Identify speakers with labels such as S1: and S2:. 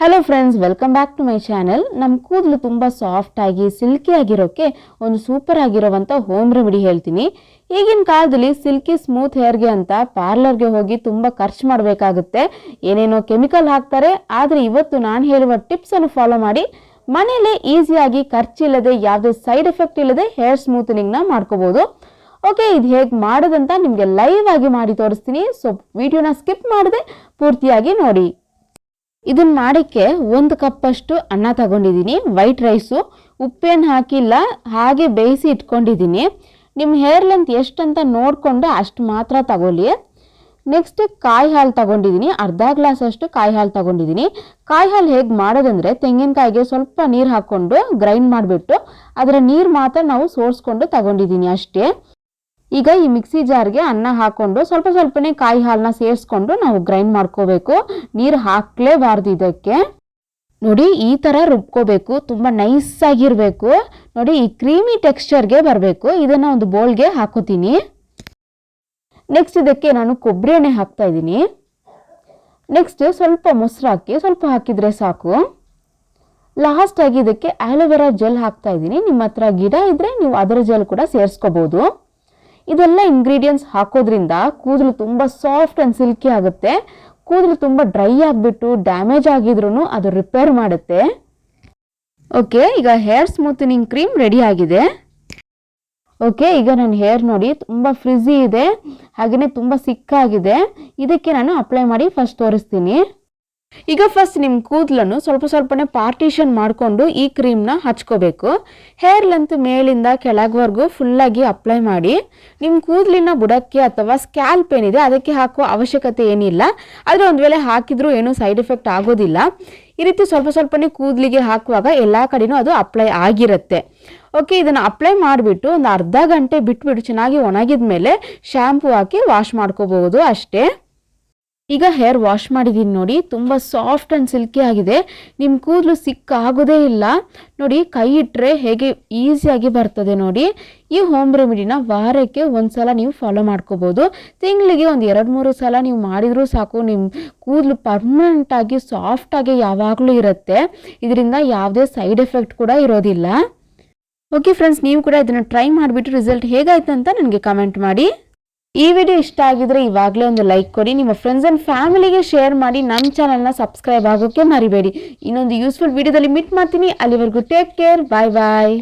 S1: Hello friends, welcome back to my channel. ನಮ್ಮ ಕೂದಲು ತುಂಬ ಸಾಫ್ಟ್ ಆಗಿ ಸಿಲ್ಕಿ ಆಗಿರೋಕ್ಕೆ ಒಂದು ಸೂಪರ್ ಆಗಿರೋವಂಥ ಹೋಮ್ ರೆಮಿಡಿ ಹೇಳ್ತೀನಿ. ಈಗಿನ ಕಾಲದಲ್ಲಿ ಸಿಲ್ಕಿ ಸ್ಮೂತ್ ಹೇರ್ಗೆ ಅಂತ ಪಾರ್ಲರ್ಗೆ ಹೋಗಿ ತುಂಬ ಖರ್ಚು ಮಾಡಬೇಕಾಗುತ್ತೆ. ಏನೇನೋ ಕೆಮಿಕಲ್ ಹಾಕ್ತಾರೆ. ಆದರೆ ಇವತ್ತು ನಾನು ಹೇಳುವ ಟಿಪ್ಸನ್ನು ಫಾಲೋ ಮಾಡಿ ಮನೆಯಲ್ಲೇ ಈಸಿಯಾಗಿ ಖರ್ಚಿಲ್ಲದೆ ಯಾವುದೇ ಸೈಡ್ ಎಫೆಕ್ಟ್ ಇಲ್ಲದೆ ಹೇರ್ ಸ್ಮೂತನಿಂಗ್ನ ಮಾಡ್ಕೋಬೋದು. ಓಕೆ, ಇದು ಹೇಗೆ ಮಾಡೋದಂತ ನಿಮಗೆ ಲೈವ್ ಆಗಿ ಮಾಡಿ ತೋರಿಸ್ತೀನಿ. ಸೊ ವಿಡಿಯೋನ ಸ್ಕಿಪ್ ಮಾಡದೆ ಪೂರ್ತಿಯಾಗಿ ನೋಡಿ. ಇದನ್ನ ಮಾಡೋಕ್ಕೆ 1 ಕಪ್ ಅಷ್ಟು ಅನ್ನ ತಗೊಂಡಿದ್ದೀನಿ. ವೈಟ್ ರೈಸು, ಉಪ್ಪೇನು ಹಾಕಿಲ್ಲ, ಹಾಗೆ ಬೇಯಿಸಿ ಇಟ್ಕೊಂಡಿದ್ದೀನಿ. ನಿಮ್ಮ ಹೇರ್ ಲೆಂತ್ ಎಷ್ಟಂತ ನೋಡಿಕೊಂಡು ಅಷ್ಟು ಮಾತ್ರ ತಗೊಳ್ಳಿ. ನೆಕ್ಸ್ಟ್ ಕಾಯಿ ಹಾಲು ತಗೊಂಡಿದ್ದೀನಿ, ಅರ್ಧ ಗ್ಲಾಸ್ ಅಷ್ಟು ಕಾಯಿ ಹಾಲು ತಗೊಂಡಿದ್ದೀನಿ. ಕಾಯಿ ಹಾಲು ಹೇಗೆ ಮಾಡೋದಂದರೆ, ತೆಂಗಿನಕಾಯಿಗೆ ಸ್ವಲ್ಪ ನೀರು ಹಾಕ್ಕೊಂಡು ಗ್ರೈಂಡ್ ಮಾಡಿಬಿಟ್ಟು ಅದರ ನೀರು ಮಾತ್ರ ನಾವು ಸೋರಿಸ್ಕೊಂಡು ತಗೊಂಡಿದ್ದೀನಿ ಅಷ್ಟೇ. ಈಗ ಈ ಮಿಕ್ಸಿ ಜಾರ್ಗೆ ಅನ್ನ ಹಾಕೊಂಡು ಸ್ವಲ್ಪನೇ ಕಾಯಿ ಹಾಲನ್ನ ಸೇರಿಸ್ಕೊಂಡು ನಾವು ಗ್ರೈಂಡ್ ಮಾಡ್ಕೋಬೇಕು. ನೀರು ಹಾಕ್ಲೇಬಾರ್ದು ಇದಕ್ಕೆ. ನೋಡಿ, ಈ ಥರ ರುಬ್ಕೋಬೇಕು. ತುಂಬ ನೈಸ್ ಆಗಿರಬೇಕು. ನೋಡಿ, ಈ ಕ್ರೀಮಿ ಟೆಕ್ಸ್ಚರ್ಗೆ ಬರಬೇಕು. ಇದನ್ನು ಒಂದು ಬೌಲ್ಗೆ ಹಾಕೋತೀನಿ. ನೆಕ್ಸ್ಟ್ ಇದಕ್ಕೆ ನಾನು ಕೊಬ್ಬರಿ ಎಣ್ಣೆ ಹಾಕ್ತಾ ಇದ್ದೀನಿ. ನೆಕ್ಸ್ಟ್ ಸ್ವಲ್ಪ ಮೊಸರು ಹಾಕಿ, ಸ್ವಲ್ಪ ಹಾಕಿದರೆ ಸಾಕು. ಲಾಸ್ಟ್ ಆಗಿ ಇದಕ್ಕೆ ಆಲೋವೆರಾ ಜೆಲ್ ಹಾಕ್ತಾ ಇದ್ದೀನಿ. ನಿಮ್ಮ ಹತ್ರ ಗಿಡ ಇದ್ದರೆ ನೀವು ಅದರ ಜೆಲ್ ಕೂಡ ಸೇರಿಸ್ಕೋಬೋದು. ಇದೆಲ್ಲ ಇಂಗ್ರೀಡಿಯೆಂಟ್ಸ್ ಹಾಕೋದ್ರಿಂದ ಕೂದಲು ತುಂಬ ಸಾಫ್ಟ್ ಆ್ಯಂಡ್ ಸಿಲ್ಕಿ ಆಗುತ್ತೆ. ಕೂದಲು ತುಂಬ ಡ್ರೈ ಆಗಿಬಿಟ್ಟು ಡ್ಯಾಮೇಜ್ ಆಗಿದ್ರೂ ಅದು ರಿಪೇರ್ ಮಾಡುತ್ತೆ. ಓಕೆ, ಈಗ ಹೇರ್ ಸ್ಮೂತನಿಂಗ್ ಕ್ರೀಮ್ ರೆಡಿ ಆಗಿದೆ. ಓಕೆ, ಈಗ ನನ್ನ ಹೇರ್ ನೋಡಿ ತುಂಬ ಫ್ರಿಝಿ ಇದೆ, ಹಾಗೆಯೇ ತುಂಬ ಸಿಕ್ಕಾಗಿದೆ. ಇದಕ್ಕೆ ನಾನು ಅಪ್ಲೈ ಮಾಡಿ ಫಸ್ಟ್ ತೋರಿಸ್ತೀನಿ. ಈಗ ಫಸ್ಟ್ ನಿಮ್ಮ ಕೂದಲನ್ನು ಸ್ವಲ್ಪನೇ ಪಾರ್ಟಿಷನ್ ಮಾಡಿಕೊಂಡು ಈ ಕ್ರೀಮ್ನ ಹಚ್ಕೋಬೇಕು. ಹೇರ್ ಲೆಂತ್ ಮೇಲಿಂದ ಕೆಳಗವರೆಗೂ ಫುಲ್ಲಾಗಿ ಅಪ್ಲೈ ಮಾಡಿ. ನಿಮ್ಮ ಕೂದಲಿನ ಬುಡಕ್ಕೆ ಅಥವಾ ಸ್ಕ್ಯಾಲ್ಪ್ ಏನಿದೆ ಅದಕ್ಕೆ ಹಾಕುವ ಅವಶ್ಯಕತೆ ಏನಿಲ್ಲ. ಆದರೆ ಒಂದು ವೇಳೆ ಹಾಕಿದ್ರೂ ಏನೂ ಸೈಡ್ ಎಫೆಕ್ಟ್ ಆಗೋದಿಲ್ಲ. ಈ ರೀತಿ ಸ್ವಲ್ಪನೇ ಕೂದಲಿಗೆ ಹಾಕುವಾಗ ಎಲ್ಲ ಕಡೆನೂ ಅದು ಅಪ್ಲೈ ಆಗಿರುತ್ತೆ. ಓಕೆ, ಇದನ್ನು ಅಪ್ಲೈ ಮಾಡಿಬಿಟ್ಟು ಒಂದು ಅರ್ಧ ಗಂಟೆ ಬಿಟ್ಬಿಟ್ಟು ಚೆನ್ನಾಗಿ ಒಣಗಿದ ಮೇಲೆ ಶ್ಯಾಂಪು ಹಾಕಿ ವಾಶ್ ಮಾಡ್ಕೋಬಹುದು ಅಷ್ಟೇ. ಈಗ ಹೇರ್ ವಾಶ್ ಮಾಡಿದ್ದೀನಿ ನೋಡಿ, ತುಂಬ ಸಾಫ್ಟ್ ಆ್ಯಂಡ್ ಸಿಲ್ಕಿ ಆಗಿದೆ. ನಿಮ್ಮ ಕೂದಲು ಸಿಕ್ಕಾಗೋದೇ ಇಲ್ಲ. ನೋಡಿ, ಕೈ ಇಟ್ಟರೆ ಹೇಗೆ ಈಸಿಯಾಗಿ ಬರ್ತದೆ ನೋಡಿ. ಈ ಹೋಮ್ ರೆಮಿಡಿನ ವಾರಕ್ಕೆ 1 ಸಲ ನೀವು ಫಾಲೋ ಮಾಡ್ಕೋಬೋದು. ತಿಂಗಳಿಗೆ ಒಂದು 2-3 ಸಲ ನೀವು ಮಾಡಿದರೂ ಸಾಕು. ನಿಮ್ಮ ಕೂದಲು ಪರ್ಮನೆಂಟಾಗಿ ಸಾಫ್ಟಾಗಿ ಯಾವಾಗಲೂ ಇರುತ್ತೆ. ಇದರಿಂದ ಯಾವುದೇ ಸೈಡ್ ಎಫೆಕ್ಟ್ ಕೂಡ ಇರೋದಿಲ್ಲ. ಓಕೆ ಫ್ರೆಂಡ್ಸ್, ನೀವು ಕೂಡ ಇದನ್ನು ಟ್ರೈ ಮಾಡಿಬಿಟ್ಟು ರಿಸಲ್ಟ್ ಹೇಗಾಯ್ತು ಅಂತ ನನಗೆ ಕಮೆಂಟ್ ಮಾಡಿ. ಈ ವಿಡಿಯೋ ಇಷ್ಟ ಆಗಿದ್ರೆ ಇವಾಗಲೇ ಒಂದು ಲೈಕ್ ಕೊಡಿ. ನಿಮ್ಮ ಫ್ರೆಂಡ್ಸ್ ಆ್ಯಂಡ್ ಫ್ಯಾಮಿಲಿಗೆ ಶೇರ್ ಮಾಡಿ. ನನ್ನ ಚಾನಲ್ನ ಸಬ್ಸ್ಕ್ರೈಬ್ ಆಗೋಕ್ಕೆ ಮರಿಬೇಡಿ. ಇನ್ನೊಂದು ಯೂಸ್ಫುಲ್ ವಿಡಿಯೋದಲ್ಲಿ ಮೀಟ್ ಮಾಡ್ತೀನಿ. ಅಲ್ಲಿವರೆಗೂ ಟೇಕ್ ಕೇರ್. ಬಾಯ್ ಬಾಯ್.